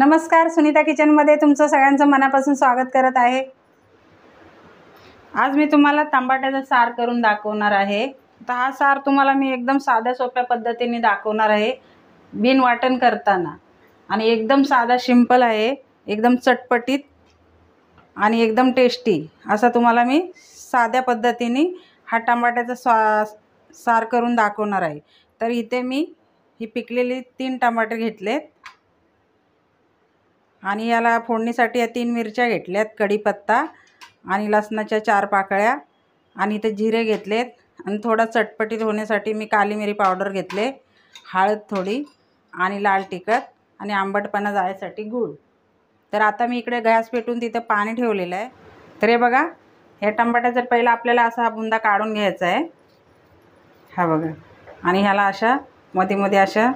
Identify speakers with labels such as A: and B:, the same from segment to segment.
A: नमस्कार, सुनीता किचनमध्ये तुमचं सगळ्यांचं मनापासून स्वागत करत आहे। आज मी तुम्हाला टमाट्याचा सार करून दाखवणार आहे। तर हा सार तुम्हाला मी एकदम साध्या सोप्या पद्धतीने दाखवणार आहे, बिन वाटण करताना, आणि एकदम साधा सिंपल आहे, एकदम चटपटीत आणि एकदम टेस्टी असा तुम्हाला मी साध्या पद्धतीने हा टमाट्याचा सार करून दाखवणार आहे। तर इथे मी ही पिकलेली 3 टमाटे घेतलेत आणि याला फोडणीसाठी या 3 मिरच्या घेतल्यात, कढीपत्ता आणि लसणाच्या 4 पाकळ्या, आणि इथे जिरे घेतलेत, आणि थोडा चटपटीत होण्यासाठी मी काली मिरी पावडर घेतले, हळद थोडी, आणि लाल तिखट, आणि आंबटपणा जाण्यासाठी गूळ। तर आता मी इकडे गॅस पेटवून तिथे पाणी ठेवलेलं आहे। तर हे बघा, हे टमाट्याचा पहिला आपल्याला असा हा बुंदा काढून घ्यायचा आहे, हा बघा, आणि ह्याला अशा मध्ये मध्ये अशा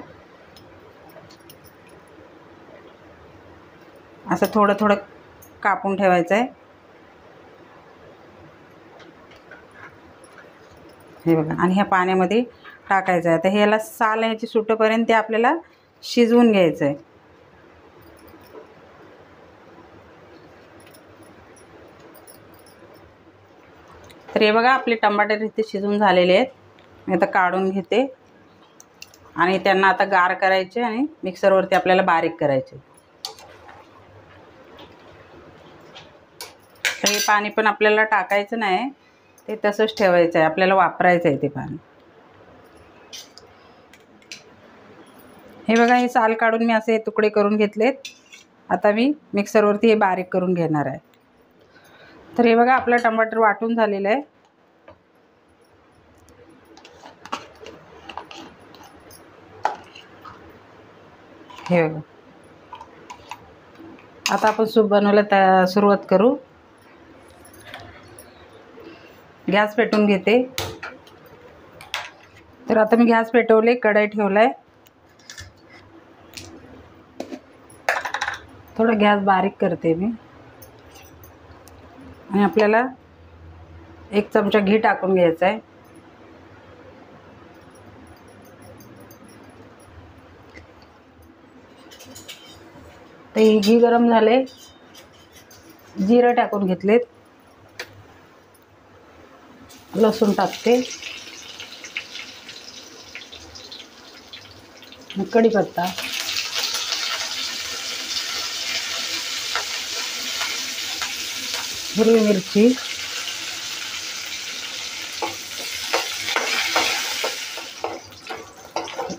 A: असं थोडं थोडं कापून ठेवायचं आहे। हे बघा, आणि ह्या पाण्यामध्ये टाकायचं आहे। आता ह्याला साल ह्याची सुटेपर्यंत ते आपल्याला शिजवून घ्यायचं आहे। तर हे बघा, आपले टमाटे इथे शिजून झालेले आहेत। मी आता काढून घेते आणि त्यांना आता गार करायचे आणि मिक्सरवरती आपल्याला बारीक करायचे। तर हे पाणी पण आपल्याला टाकायचं नाही, ते तसंच ठेवायचं आहे, आपल्याला वापरायचं आहे ते पाणी। हे बघा, हे साल काढून मी असे तुकडे करून घेतलेत। आता मी मिक्सरवरती हे बारीक करून घेणार आहे। तर हे बघा, आपलं टमाटर वाटून झालेलं आहे। हे बघा, आता आपण सूप बनवायला सुरुवात करू। गॅस पेटवून घेते। तर आता मी गॅस पेटवले, कढई ठेवलाय, थोडा गॅस बारीक करते मी, आणि आपल्याला 1 चमचा घी टाकून घ्यायचा आहे। तर घी गरम झाले, जिरे टाकून घेतलेत, लसूण टाकते, कढीपत्ता, हिरवी मिरची,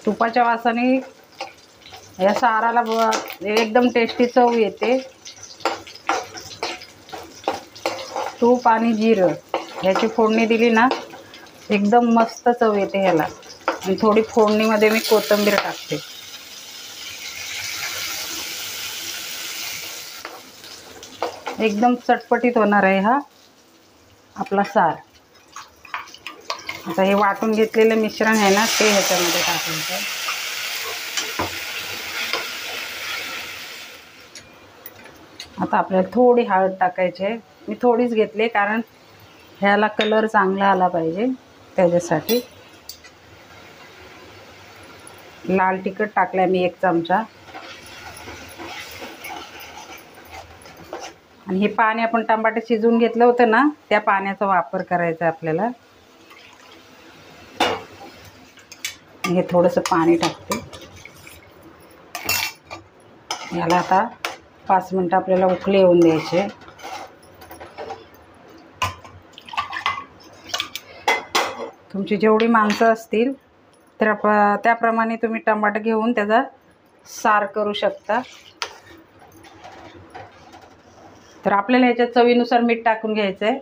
A: तुपाच्या वासाने या साराला एकदम टेस्टी चव येते। तूप आणि जिरं ह्याची फोडणी दिली ना, एकदम मस्त चव येते ह्याला। आणि थोडी फोडणीमध्ये मी कोथिंबीर टाकते। एकदम चटपटीत होणार आहे हा आपला सार। आता हे वाटून घेतलेलं मिश्रण आहे ना, ते ह्याच्यामध्ये टाकायचं। आता आपल्याला थोडी हळद टाकायची आहे, मी थोडीच घेतली कारण ह्याला कलर चांगला आला पाहिजे त्याच्यासाठी। लाल तिखट टाकलाय मी 1 चमचा, आणि हे पाणी आपण टमाटे शिजवून घेतलं होतं ना, त्या पाण्याचा वापर करायचा आपल्याला। हे थोडंसं पाणी टाकते, याला आता 5 मिनिटं आपल्याला उकळी येऊन द्यायचे। तुमची जेवढी माणसं असतील तर त्याप्रमाणे तुम्ही टमाटर घेऊन त्याचा सार करू शकता। तर आपल्याला ह्याच्यात चवीनुसार मीठ टाकून घ्यायचं आहे,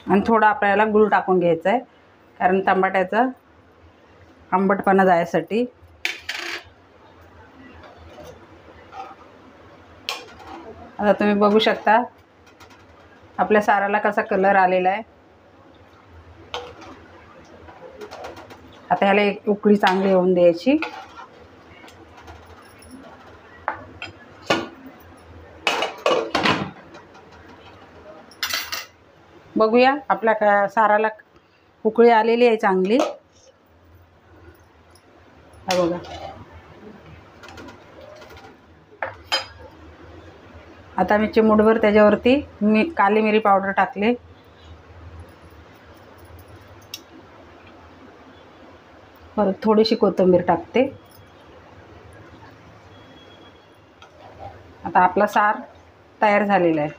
A: आणि थोडा आपल्याला गूळ टाकून घ्यायचा आहे, कारण टमाट्याचा आंबटपणा जाण्यासाठी। आता तुम्ही बघू शकता आपल्या साराला कसा कलर आलेला आहे। आता ह्याला एक उकळी चांगली येऊन द्यायची। बघूया, आपल्या साराला उकळी आलेली आहे चांगली। हा बघा, आता मी चिमूटभर त्याच्यावरती काली मिरी पावडर टाकले. परत थोडीशी कोथिंबीर टाकते. आता आपला सार तयार झालेला आहे.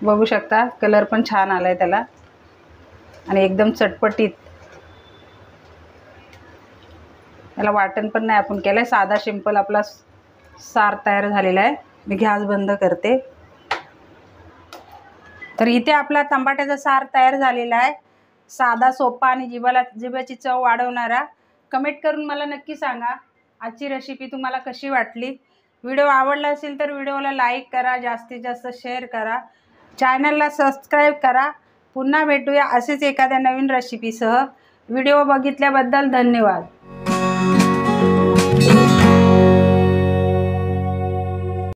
A: बघू शकता कलर पण छान आलाय त्याला आणि एकदम चटपटीत. त्याला वाटण पण नाही आपण केलंय, साधा सिंपल आपला सार तयार झालेला आहे. मी गॅस बंद करते. तर इथे आपला टमाट्याचा सार तयार झालेला आहे. साधा, सोपा आणि जिभेची चव वाढवणारा. कमेंट करून मला नक्की सांगा आजची रेसिपी तुम्हाला कशी वाटली. व्हिडिओ आवडला असेल तर व्हिडिओला लाईक करा, जास्तीत जास्त शेअर करा, चॅनलला सबस्क्राईब करा. पुन्हा भेटूया असेच एखाद्या नवीन रेसिपीसह. व्हिडिओ बघितल्याबद्दल धन्यवाद.